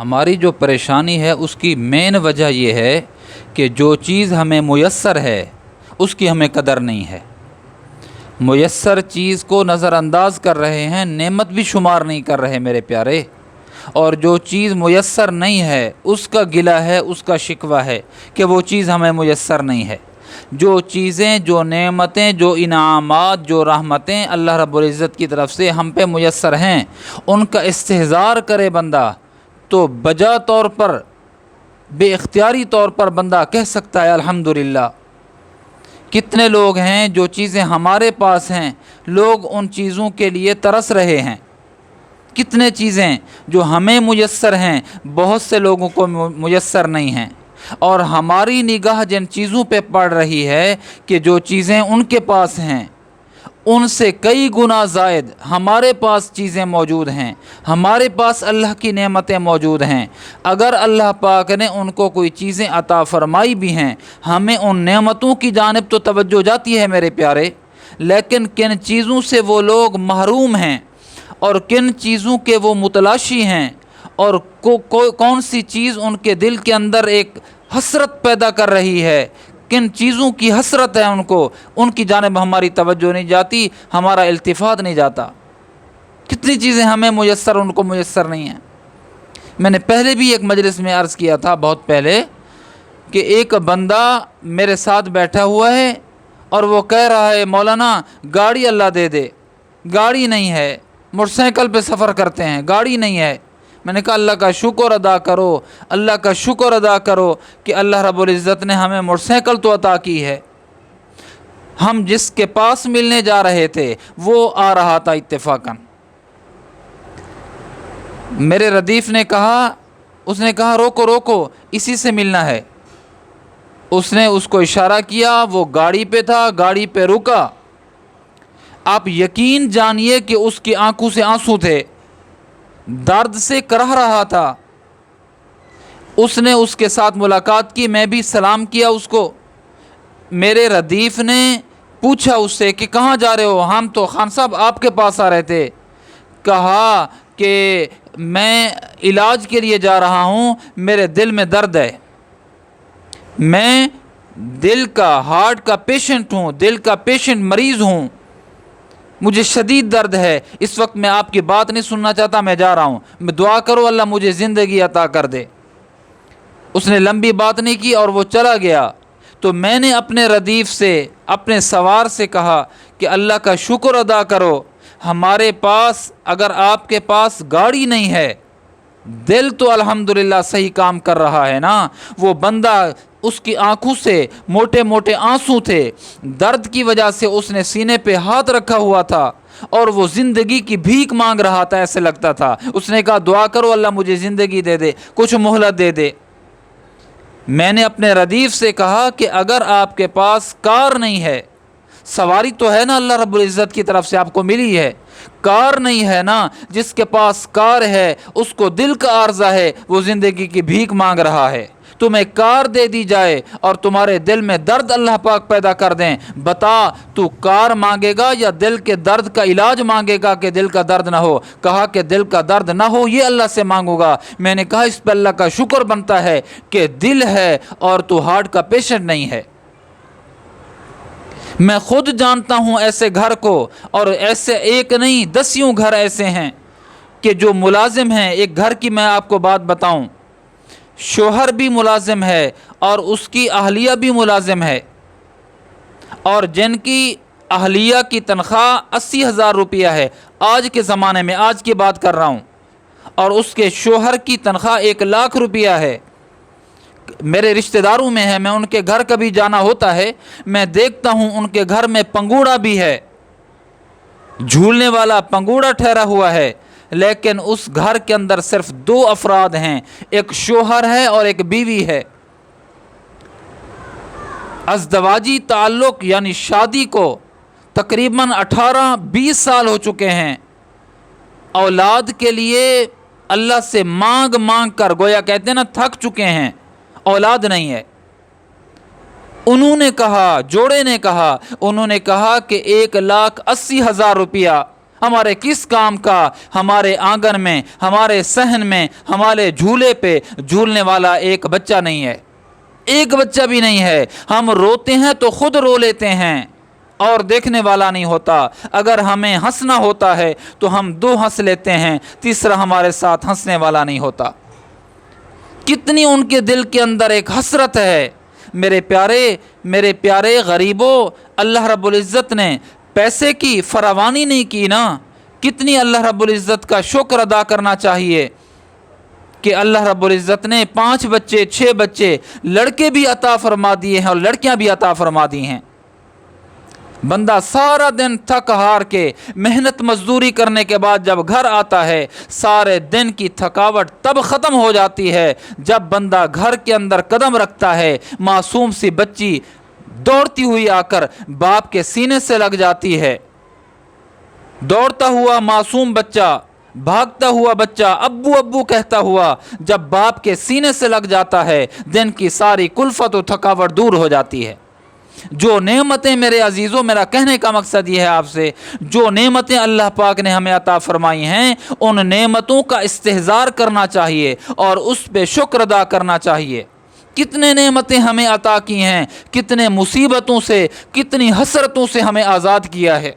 ہماری جو پریشانی ہے اس کی مین وجہ یہ ہے کہ جو چیز ہمیں میسر ہے اس کی ہمیں قدر نہیں ہے۔ میسر چیز کو نظر انداز کر رہے ہیں، نعمت بھی شمار نہیں کر رہے میرے پیارے، اور جو چیز میسر نہیں ہے اس کا گلہ ہے، اس کا شکوہ ہے کہ وہ چیز ہمیں میسر نہیں ہے۔ جو چیزیں، جو نعمتیں، جو انعامات، جو رحمتیں اللہ رب العزت کی طرف سے ہم پہ میسر ہیں، ان کا استحضار کرے بندہ تو بجا طور پر، بے اختیاری طور پر بندہ کہہ سکتا ہے الحمدللہ۔ کتنے لوگ ہیں جو چیزیں ہمارے پاس ہیں، لوگ ان چیزوں کے لیے ترس رہے ہیں۔ کتنے چیزیں جو ہمیں میسر ہیں بہت سے لوگوں کو میسر نہیں ہیں، اور ہماری نگاہ جن چیزوں پہ پڑ رہی ہے کہ جو چیزیں ان کے پاس ہیں ان سے کئی گنا زائد ہمارے پاس چیزیں موجود ہیں، ہمارے پاس اللہ کی نعمتیں موجود ہیں۔ اگر اللہ پاک نے ان کو کوئی چیزیں عطا فرمائی بھی ہیں، ہمیں ان نعمتوں کی جانب تو توجہ جاتی ہے میرے پیارے، لیکن کن چیزوں سے وہ لوگ محروم ہیں اور کن چیزوں کے وہ متلاشی ہیں، اور کون سی چیز ان کے دل کے اندر ایک حسرت پیدا کر رہی ہے، کن چیزوں کی حسرت ہے ان کی جانب ہماری توجہ نہیں جاتی، ہمارا التفات نہیں جاتا۔ کتنی چیزیں ہمیں میسر، ان کو میسر نہیں ہیں۔ میں نے پہلے بھی ایک مجلس میں عرض کیا تھا بہت پہلے کہ ایک بندہ میرے ساتھ بیٹھا ہوا ہے اور وہ کہہ رہا ہے مولانا گاڑی اللہ دے دے، گاڑی نہیں ہے، موٹر سائیکل پہ سفر کرتے ہیں، گاڑی نہیں ہے۔ میں نے کہا اللہ کا شکر ادا کرو، اللہ کا شکر ادا کرو کہ اللہ رب العزت نے ہمیں موٹر سائیکل تو عطا کی ہے۔ ہم جس کے پاس ملنے جا رہے تھے وہ آ رہا تھا اتفاقاً۔ میرے ردیف نے کہا، اس نے کہا روکو روکو اسی سے ملنا ہے۔ اس نے اس کو اشارہ کیا، وہ گاڑی پہ تھا، گاڑی پہ رکا۔ آپ یقین جانیے کہ اس کی آنکھوں سے آنسو تھے، درد سے کرہ رہا تھا۔ اس نے اس کے ساتھ ملاقات کی، میں بھی سلام کیا اس کو۔ میرے ردیف نے پوچھا اس سے کہ کہاں جا رہے ہو؟ ہم تو خان صاحب آپ کے پاس آ رہے تھے۔ کہا کہ میں علاج کے لیے جا رہا ہوں، میرے دل میں درد ہے، میں دل کا، ہارٹ کا پیشنٹ ہوں، دل کا پیشنٹ مریض ہوں، مجھے شدید درد ہے، اس وقت میں آپ کی بات نہیں سننا چاہتا، میں جا رہا ہوں، میں دعا کرو اللہ مجھے زندگی عطا کر دے۔ اس نے لمبی بات نہیں کی اور وہ چلا گیا۔ تو میں نے اپنے ردیف سے، اپنے سوار سے کہا کہ اللہ کا شکر ادا کرو، ہمارے پاس، اگر آپ کے پاس گاڑی نہیں ہے، دل تو الحمدللہ صحیح کام کر رہا ہے نا۔ وہ بندہ، اس کی آنکھوں سے موٹے موٹے آنسو تھے، درد کی وجہ سے اس نے سینے پہ ہاتھ رکھا ہوا تھا اور وہ زندگی کی بھیک مانگ رہا تھا، ایسے لگتا تھا۔ اس نے کہا دعا کرو اللہ مجھے زندگی دے دے، کچھ مہلت دے دے۔ میں نے اپنے ردیف سے کہا کہ اگر آپ کے پاس کار نہیں ہے، سواری تو ہے نا اللہ رب العزت کی طرف سے آپ کو ملی ہے، کار نہیں ہے نا، جس کے پاس کار ہے اس کو دل کا عارضہ ہے، وہ زندگی کی بھیک مانگ رہا ہے، تمہیں کار دے دی جائے اور تمہارے دل میں درد اللہ پاک پیدا کر دیں، بتا تو کار مانگے گا یا دل کے درد کا علاج مانگے گا کہ دل کا درد نہ ہو؟ کہا کہ دل کا درد نہ ہو یہ اللہ سے مانگوں گا۔ میں نے کہا اس پہ اللہ کا شکر بنتا ہے کہ دل ہے اور تو ہارٹ کا پیشنٹ نہیں ہے۔ میں خود جانتا ہوں ایسے گھر کو، اور ایسے ایک نہیں دسیوں گھر ایسے ہیں کہ جو ملازم ہیں۔ ایک گھر کی میں آپ کو بات بتاؤں، شوہر بھی ملازم ہے اور اس کی اہلیہ بھی ملازم ہے، اور جن کی اہلیہ کی تنخواہ 80,000 روپیہ ہے آج کے زمانے میں، آج کی بات کر رہا ہوں، اور اس کے شوہر کی تنخواہ 1,00,000 روپیہ ہے۔ میرے رشتہ داروں میں ہے، میں ان کے گھر کبھی جانا ہوتا ہے، میں دیکھتا ہوں ان کے گھر میں پنگوڑا بھی ہے، جھولنے والا پنگوڑا ٹھہرا ہوا ہے، لیکن اس گھر کے اندر صرف 2 افراد ہیں، ایک شوہر ہے اور ایک بیوی ہے۔ ازدواجی تعلق یعنی شادی کو تقریباً 18-20 سال ہو چکے ہیں، اولاد کے لیے اللہ سے مانگ مانگ کر، گویا کہتے ہیں نا تھک چکے ہیں، اولاد نہیں ہے۔ انہوں نے کہا، جوڑے نے کہا، انہوں نے کہا کہ 1,80,000 روپیہ ہمارے کس کام کا ہمارے آنگن میں، ہمارے صحن میں، ہمارے جھولے پہ جھولنے والا ایک بچہ نہیں ہے، ایک بچہ بھی نہیں ہے۔ ہم روتے ہیں تو خود رو لیتے ہیں اور دیکھنے والا نہیں ہوتا۔ اگر ہمیں ہنسنا ہوتا ہے تو ہم دو ہنس لیتے ہیں، تیسرا ہمارے ساتھ ہنسنے والا نہیں ہوتا۔ کتنی ان کے دل کے اندر ایک حسرت ہے۔ میرے پیارے غریبوں، اللہ رب العزت نے پیسے کی فراوانی نہیں کی نا، کتنی اللہ رب العزت کا شکر ادا کرنا چاہیے کہ اللہ رب العزت نے 5 بچے 6 بچے لڑکے بھی عطا فرما دیے ہیں اور لڑکیاں بھی عطا فرما دی ہیں۔ بندہ سارا دن تھک ہار کے محنت مزدوری کرنے کے بعد جب گھر آتا ہے، سارے دن کی تھکاوٹ تب ختم ہو جاتی ہے جب بندہ گھر کے اندر قدم رکھتا ہے، معصوم سی بچی دوڑتی ہوئی آ کر باپ کے سینے سے لگ جاتی ہے، دوڑتا ہوا معصوم بچہ، بھاگتا ہوا بچہ ابو ابو کہتا ہوا جب باپ کے سینے سے لگ جاتا ہے، دن کی ساری کلفت و تھکاوٹ دور ہو جاتی ہے۔ جو نعمتیں میرے عزیزوں، میرا کہنے کا مقصد یہ ہے آپ سے، جو نعمتیں اللہ پاک نے ہمیں عطا فرمائی ہیں، ان نعمتوں کا استحضار کرنا چاہیے اور اس پہ شکر ادا کرنا چاہیے۔ کتنے نعمتیں ہمیں عطا کی ہیں، کتنے مصیبتوں سے، کتنی حسرتوں سے ہمیں آزاد کیا ہے۔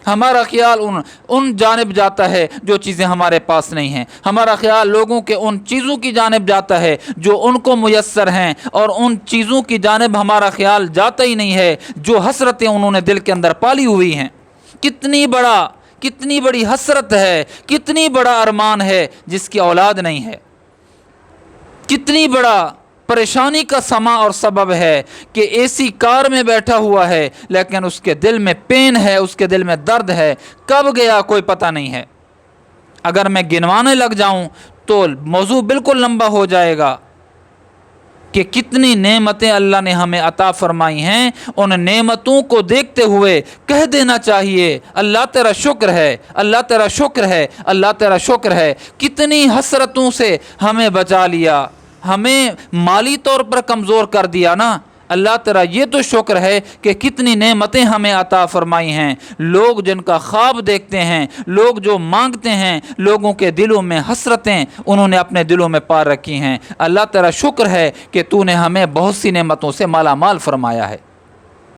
ہمارا خیال ان جانب جاتا ہے جو چیزیں ہمارے پاس نہیں ہیں، ہمارا خیال لوگوں کے ان چیزوں کی جانب جاتا ہے جو ان کو میسر ہیں، اور ان چیزوں کی جانب ہمارا خیال جاتا ہی نہیں ہے جو حسرتیں انہوں نے دل کے اندر پالی ہوئی ہیں۔ کتنی بڑی حسرت ہے، کتنی بڑا ارمان ہے جس کی اولاد نہیں ہے، کتنی بڑا پریشانی کا سما اور سبب ہے کہ اے سی کار میں بیٹھا ہوا ہے لیکن اس کے دل میں پین ہے، اس کے دل میں درد ہے، کب گیا کوئی پتہ نہیں ہے۔ اگر میں گنوانے لگ جاؤں تو موضوع بالکل لمبا ہو جائے گا کہ کتنی نعمتیں اللہ نے ہمیں عطا فرمائی ہیں۔ ان نعمتوں کو دیکھتے ہوئے کہہ دینا چاہیے اللہ تیرا شکر ہے، اللہ تیرا شکر ہے، اللہ تیرا شکر ہے۔ کتنی حسرتوں سے ہمیں بچا لیا، ہمیں مالی طور پر کمزور کر دیا نا، اللہ تیرا یہ تو شکر ہے کہ کتنی نعمتیں ہمیں عطا فرمائی ہیں۔ لوگ جن کا خواب دیکھتے ہیں، لوگ جو مانگتے ہیں، لوگوں کے دلوں میں حسرتیں انہوں نے اپنے دلوں میں پار رکھی ہیں۔ اللہ تیرا شکر ہے کہ تو نے ہمیں بہت سی نعمتوں سے مالا مال فرمایا ہے۔